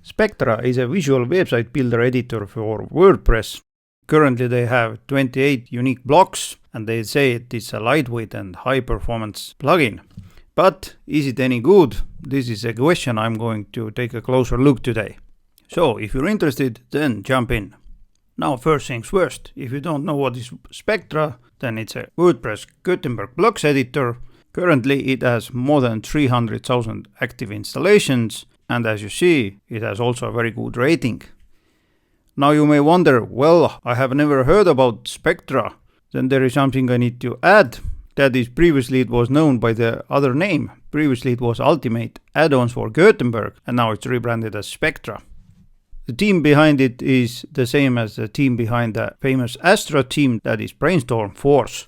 Spectra is a visual website builder editor for WordPress. Currently they have 28 unique blocks and they say it is a lightweight and high performance plugin. But is it any good? This is a question I'm going to take a closer look today. So if you're interested, then jump in. Now first things first, if you don't know what is Spectra, then it's a WordPress Gutenberg blocks editor. Currently it has more than 300,000 active installations, and as you see, it has also a very good rating. Now you may wonder, well, I have never heard about Spectra. Then there is something I need to add. That is, previously it was known by the other name. Previously it was Ultimate Add-ons for Gutenberg, and now it's rebranded as Spectra. The team behind it is the same as the team behind the famous Astra team, that is Brainstorm Force.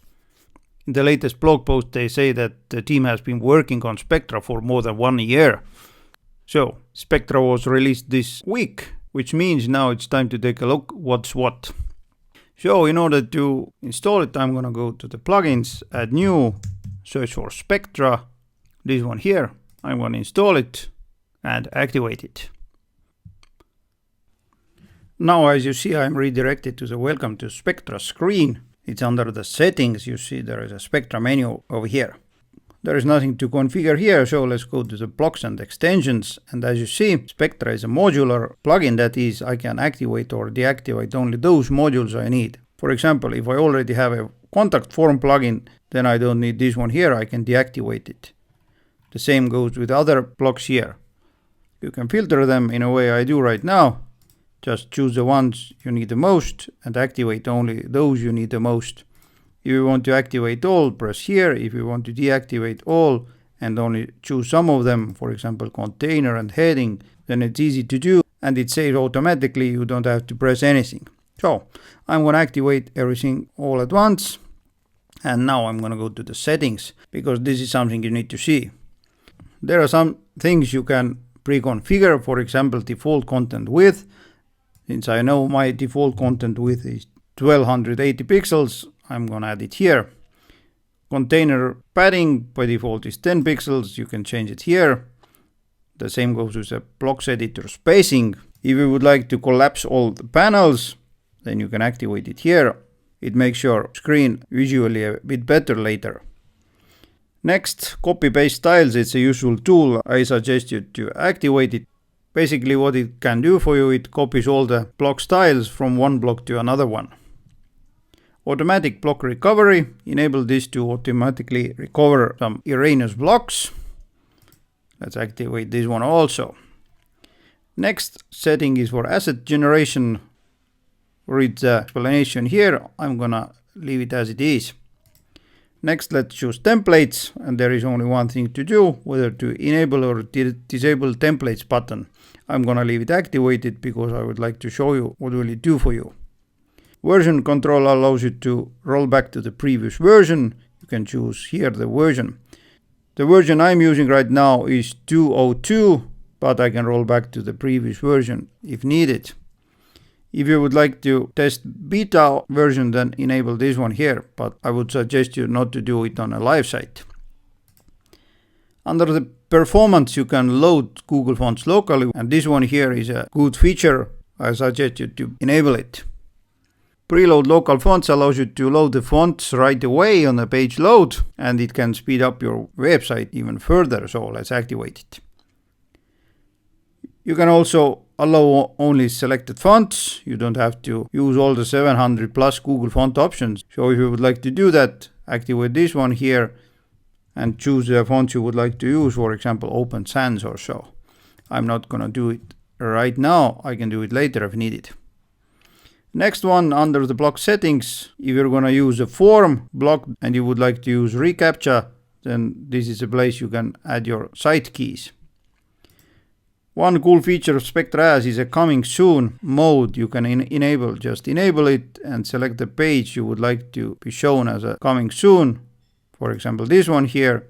In the latest blog post they say that the team has been working on Spectra for more than 1 year. So, Spectra was released this week, which means now it's time to take a look what's what. So, in order to install it, I'm gonna go to the plugins, add new, search for Spectra, this one here. I'm gonna install it and activate it. Now, as you see, I'm redirected to the Welcome to Spectra screen. It's under the settings. You see there is a Spectra menu over here. There is nothing to configure here, so let's go to the blocks and extensions. And as you see, Spectra is a modular plugin, that is, I can activate or deactivate only those modules I need. For example, if I already have a contact form plugin, then I don't need this one here, I can deactivate it. The same goes with other blocks here. You can filter them in a way I do right now. Just choose the ones you need the most and activate only those you need the most. If you want to activate all, press here. If you want to deactivate all and only choose some of them, for example container and heading, then it's easy to do and it saves automatically, you don't have to press anything. So I'm going to activate everything all at once, and now I'm going to go to the settings because this is something you need to see. There are some things you can pre-configure, for example default content width. Since I know my default content width is 1280 pixels, I'm gonna add it here. Container padding by default is 10 pixels, you can change it here. The same goes with the blocks editor spacing. If you would like to collapse all the panels, then you can activate it here. It makes your screen visually a bit better later. Next, copy-paste styles. It's a useful tool. I suggest you to activate it. Basically what it can do for you, it copies all the block styles from one block to another one. Automatic block recovery. Enable this to automatically recover some erroneous blocks. Let's activate this one also. Next setting is for asset generation. Read the explanation here. I'm gonna leave it as it is. Next, let's choose templates, and there is only one thing to do, whether to enable or disable templates button. I'm gonna leave it activated because I would like to show you what will it do for you. Version control allows you to roll back to the previous version. You can choose here the version. The version I'm using right now is 2.02, but I can roll back to the previous version if needed. If you would like to test beta version, then enable this one here, but I would suggest you not to do it on a live site. Under the performance, you can load Google Fonts locally, and this one here is a good feature. I suggest you to enable it. Preload local fonts allows you to load the fonts right away on the page load, and it can speed up your website even further, so let's activate it. You can also allow only selected fonts. You don't have to use all the 700 plus Google font options. So if you would like to do that, activate this one here and choose the fonts you would like to use, for example Open Sans or so. I'm not gonna do it right now, I can do it later if needed. Next one, under the block settings, if you're gonna use a form block and you would like to use reCAPTCHA, then this is a place you can add your site keys. One cool feature of Spectra has is a coming soon mode you can enable. Just enable it and select the page you would like to be shown as a coming soon. For example, this one here.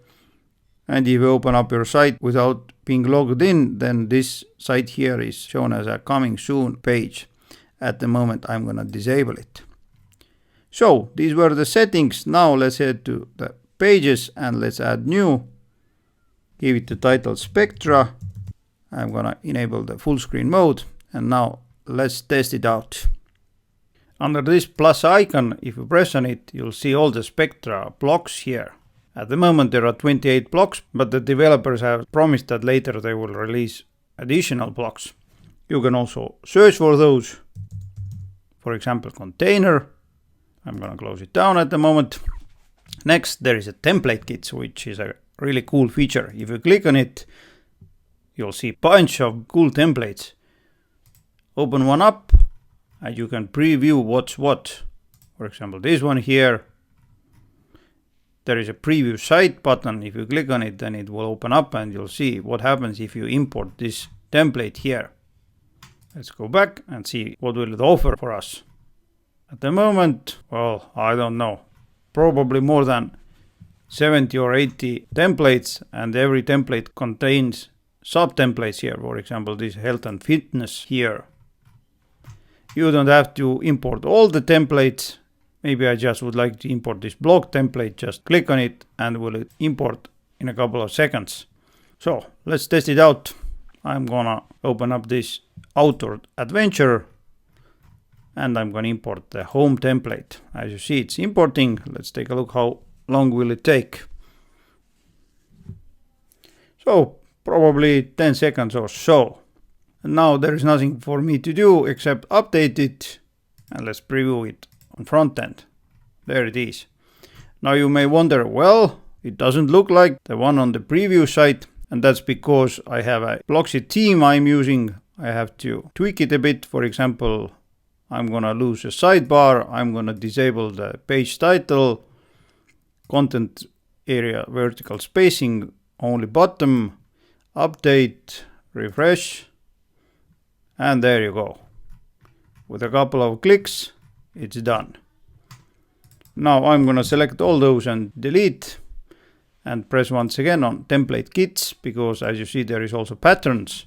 And if you open up your site without being logged in, then this site here is shown as a coming soon page. At the moment, I'm gonna disable it. So these were the settings. Now let's head to the pages and let's add new. Give it the title Spectra. I'm gonna enable the full screen mode, and now let's test it out. Under this plus icon, if you press on it, you'll see all the Spectra blocks here. At the moment there are 28 blocks, but the developers have promised that later they will release additional blocks. You can also search for those. For example, container. I'm gonna close it down at the moment. Next, there is a template kit, which is a really cool feature. If you click on it, you'll see a bunch of cool templates. Open one up and you can preview what's what. For example, this one here. There is a preview site button. If you click on it, then it will open up and you'll see what happens if you import this template here. Let's go back and see what will it offer for us. At the moment, well, I don't know. Probably more than 70 or 80 templates, and every template contains sub-templates here. For example, this health and fitness here. You don't have to import all the templates. Maybe I just would like to import this blog template. Just click on it and will import in a couple of seconds. So let's test it out. I'm gonna open up this outdoor adventure and I'm gonna import the home template. As you see, it's importing. Let's take a look how long will it take. So probably 10 seconds or so. And now there is nothing for me to do except update it, and let's preview it on front end. There it is. Now you may wonder, well, it doesn't look like the one on the preview site, and that's because I have a Blocksy theme I'm using. I have to tweak it a bit. For example, I'm gonna lose a sidebar, I'm gonna disable the page title, content area vertical spacing, only bottom, update, refresh, and there you go. With a couple of clicks, it's done. Now I'm gonna select all those and delete, and press once again on template kits, because as you see there is also patterns.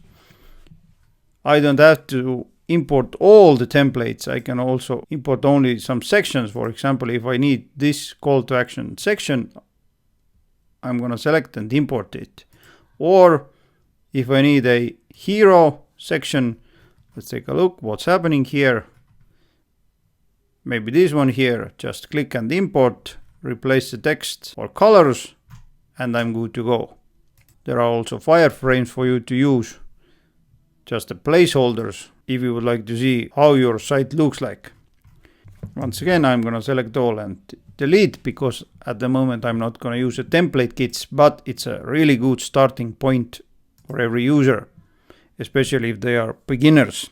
I don't have to import all the templates. I can also import only some sections. For example, if I need this call to action section, I'm gonna select and import it. Or if I need a hero section, let's take a look what's happening here. Maybe this one here, just click and import, replace the text or colors, and I'm good to go. There are also wireframes for you to use, just the placeholders, if you would like to see how your site looks like. Once again, I'm gonna select all and delete, because at the moment I'm not gonna use the template kits, but it's a really good starting point for every user, especially if they are beginners.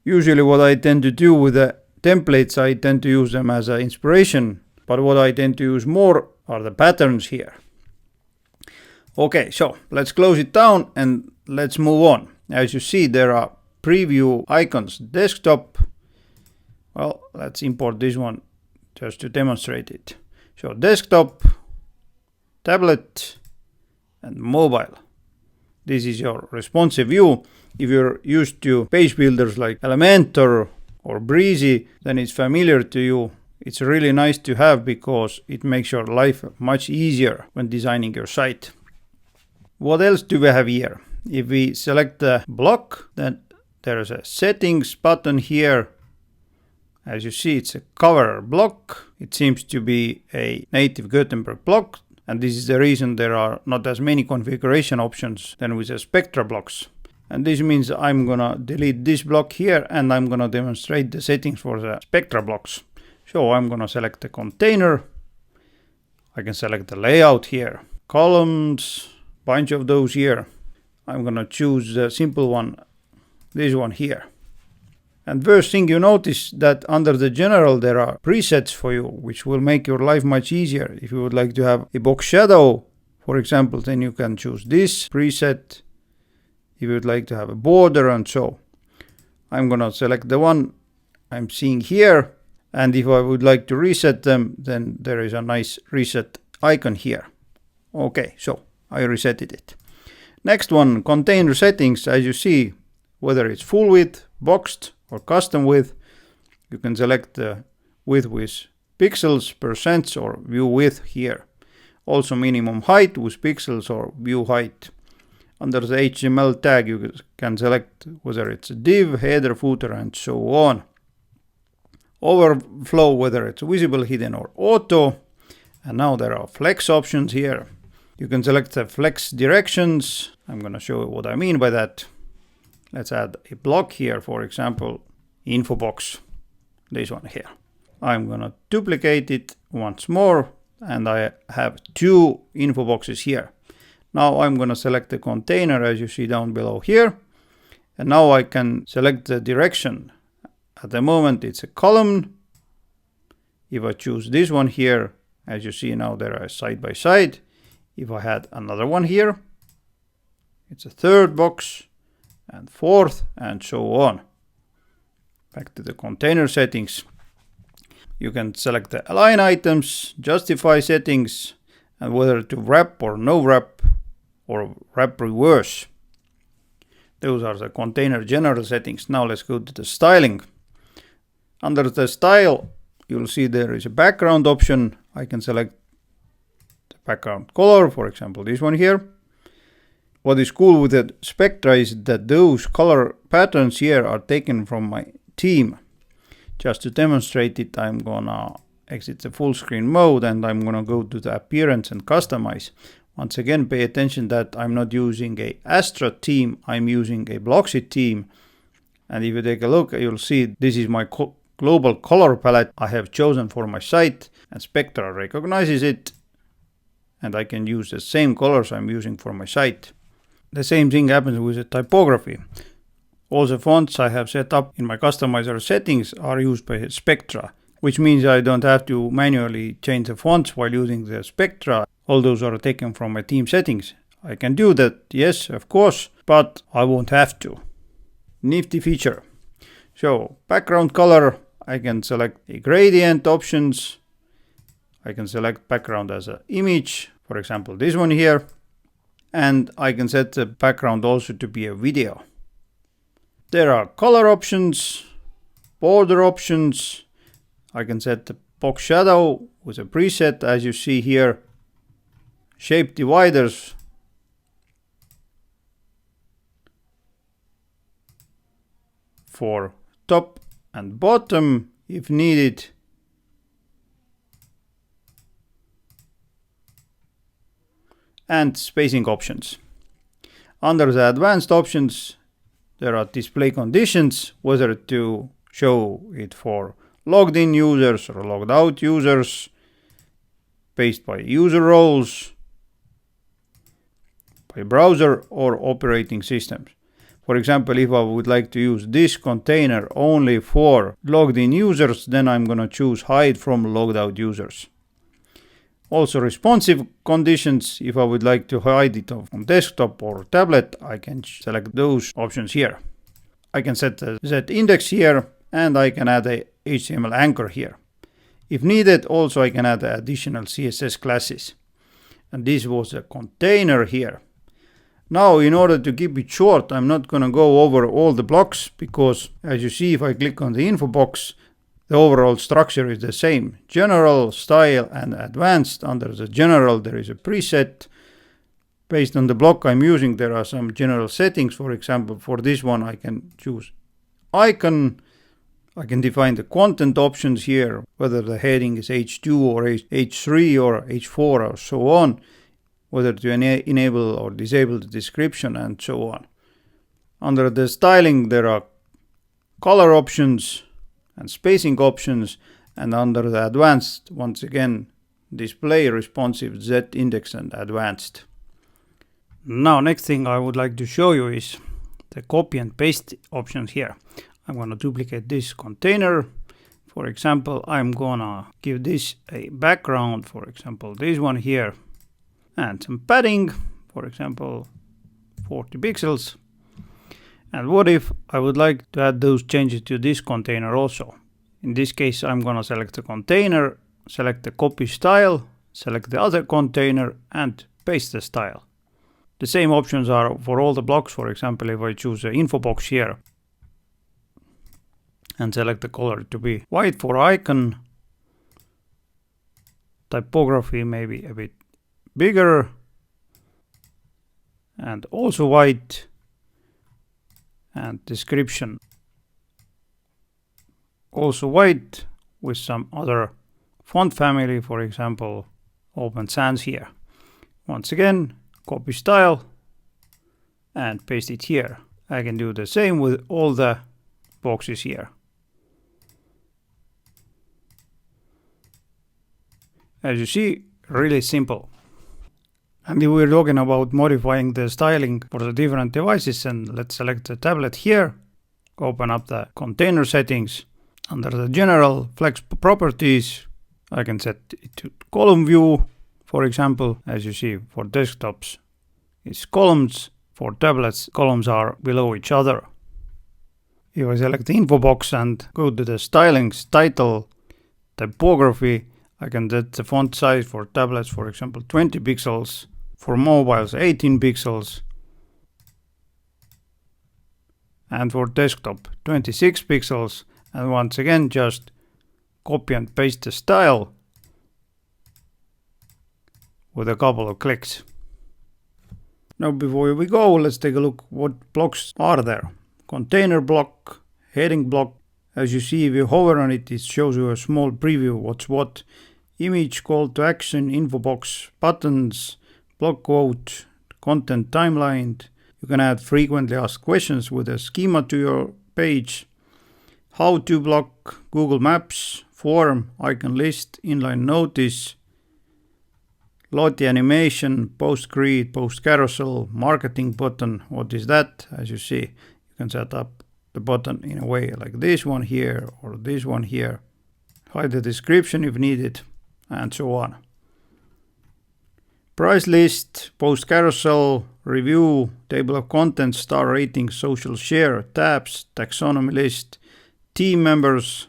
Usually what I tend to do with the templates, I tend to use them as an inspiration, but what I tend to use more are the patterns here. Okay, so let's close it down and let's move on. As you see, there are preview icons, desktop. Well, let's import this one just to demonstrate it. So desktop, tablet, and mobile. This is your responsive view. If you're used to page builders like Elementor or Breezy, then it's familiar to you. It's really nice to have because it makes your life much easier when designing your site. What else do we have here? If we select the block, then there is a settings button here. As you see, it's a cover block. It seems to be a native Gutenberg block, and this is the reason there are not as many configuration options than with the Spectra blocks. And this means I'm gonna delete this block here and I'm gonna demonstrate the settings for the Spectra blocks. So I'm gonna select the container. I can select the layout here. Columns, bunch of those here. I'm gonna choose the simple one, this one here. And first thing you notice that under the general there are presets for you, which will make your life much easier. If you would like to have a box shadow, for example, then you can choose this preset. If you would like to have a border and so. I'm gonna select the one I'm seeing here. And if I would like to reset them, then there is a nice reset icon here. Okay, so I resetted it. Next one, container settings. As you see, whether it's full width, boxed, or custom width, you can select the width with pixels, percents, or view width here. Also minimum height with pixels or view height. Under the HTML tag, you can select whether it's a div, header, footer, and so on. Overflow, whether it's visible, hidden, or auto. And now there are flex options here. You can select the flex directions. I'm going to show you what I mean by that. Let's add a block here, for example, info box, this one here. I'm going to duplicate it once more, and I have two info boxes here. Now I'm going to select the container, as you see down below here. And now I can select the direction. At the moment it's a column. If I choose this one here, as you see now they are side by side. If I had another one here, it's a third box and fourth and so on. Back to the container settings. You can select the align items, justify settings, and whether to wrap or no wrap or wrap reverse. Those are the container general settings. Now let's go to the styling. Under the style, you'll see there is a background option. I can select the background color, for example, this one here. What is cool with the Spectra is that those color patterns here are taken from my theme. Just to demonstrate it, I'm gonna exit the full screen mode and I'm gonna go to the appearance and customize. Once again, pay attention that I'm not using a Astra theme, I'm using a Blocksy theme. And if you take a look, you'll see this is my global color palette I have chosen for my site, and Spectra recognizes it, and I can use the same colors I'm using for my site. The same thing happens with the typography. All the fonts I have set up in my customizer settings are used by Spectra, which means I don't have to manually change the fonts while using the Spectra. All those are taken from my theme settings. I can do that, yes, of course, but I won't have to. Nifty feature. So, background color, I can select a gradient options. I can select background as an image, for example, this one here. And I can set the background also to be a video. There are color options, border options. I can set the box shadow with a preset, as you see here. Shape dividers. For top and bottom if needed. And spacing options. Under the advanced options, there are display conditions, whether to show it for logged in users or logged out users, based by user roles, by browser or operating systems. For example, if I would like to use this container only for logged in users, then I'm going to choose hide from logged out users. Also responsive conditions, if I would like to hide it on desktop or tablet, I can select those options here. I can set the z-index here and I can add a HTML anchor here. If needed, also I can add additional CSS classes. And this was a container here. Now, in order to keep it short, I'm not going to go over all the blocks because, as you see, if I click on the info box, the overall structure is the same. General, style, and advanced. Under the general, there is a preset. Based on the block I'm using, there are some general settings. For example, for this one, I can choose icon. I can define the content options here, whether the heading is H2 or H3 or H4 or so on. Whether to enable or disable the description and so on. Under the styling, there are color options and spacing options, and under the advanced, once again, display, responsive, z-index, and advanced. Now, next thing I would like to show you is the copy and paste options here. I'm going to duplicate this container. For example, I'm going to give this a background, for example, this one here. And some padding, for example, 40 pixels. And what if I would like to add those changes to this container also? In this case, I'm going to select the container, select the copy style, select the other container, and paste the style. The same options are for all the blocks. For example, if I choose the info box here and select the color to be white for icon, typography maybe a bit bigger, and also white, and description also white with some other font family, for example, Open Sans here. Once again, copy style and paste it here. I can do the same with all the boxes here. As you see, really simple. And if we're talking about modifying the styling for the different devices, then let's select the tablet here, open up the container settings. Under the general flex properties, I can set it to column view, for example. As you see, for desktops, it's columns. For tablets, columns are below each other. If I select the info box and go to the stylings, title, typography, I can set the font size for tablets, for example, 20 pixels. For mobiles, 18 pixels. And for desktop, 26 pixels. And once again, just copy and paste the style with a couple of clicks. Now, before we go, let's take a look what blocks are there. Container block, heading block. As you see, if you hover on it, it shows you a small preview what's what. Image, call to action, info box, buttons, block quote, content timeline. You can add frequently asked questions with a schema to your page. How to block, Google Maps, form, icon list, inline notice, Lottie animation, post grid, post carousel, marketing button. What is that? As you see, you can set up the button in a way like this one here or this one here. Hide the description if needed, and so on. Price list, post carousel, review, table of contents, star rating, social share, tabs, taxonomy list, team members,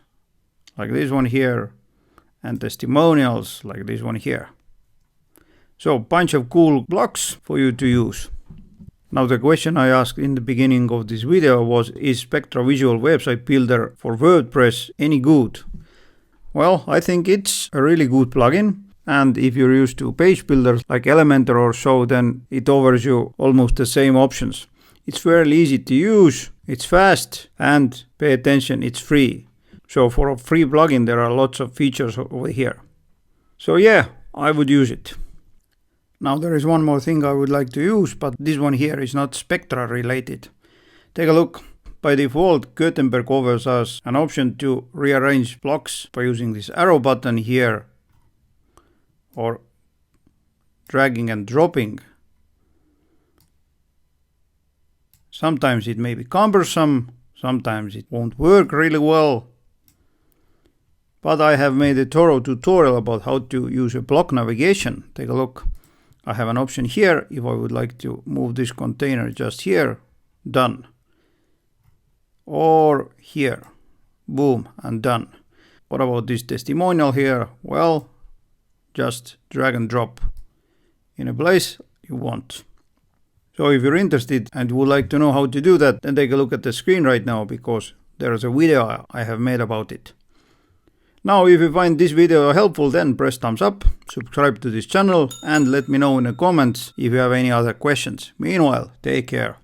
like this one here, and testimonials, like this one here. So, bunch of cool blocks for you to use. Now, the question I asked in the beginning of this video was, is Spectra Visual Website Builder for WordPress any good? Well, I think it's a really good plugin. And if you're used to page builders like Elementor or so, then it offers you almost the same options. It's fairly easy to use, it's fast, and pay attention, it's free. So for a free plugin, there are lots of features over here. So yeah, I would use it. Now there is one more thing I would like to use, but this one here is not Spectra related. Take a look. By default, Gutenberg offers us an option to rearrange blocks by using this arrow button here, or dragging and dropping. Sometimes it may be cumbersome, sometimes it won't work really well. But I have made a thorough tutorial about how to use a block navigation. Take a look. I have an option here. If I would like to move this container just here, done. Or here, boom, and done. What about this testimonial here? Well, just drag and drop in a place you want. So if you're interested and would like to know how to do that, then take a look at the screen right now, because there is a video I have made about it. Now, if you find this video helpful, then press thumbs up, subscribe to this channel, and let me know in the comments if you have any other questions. Meanwhile, take care.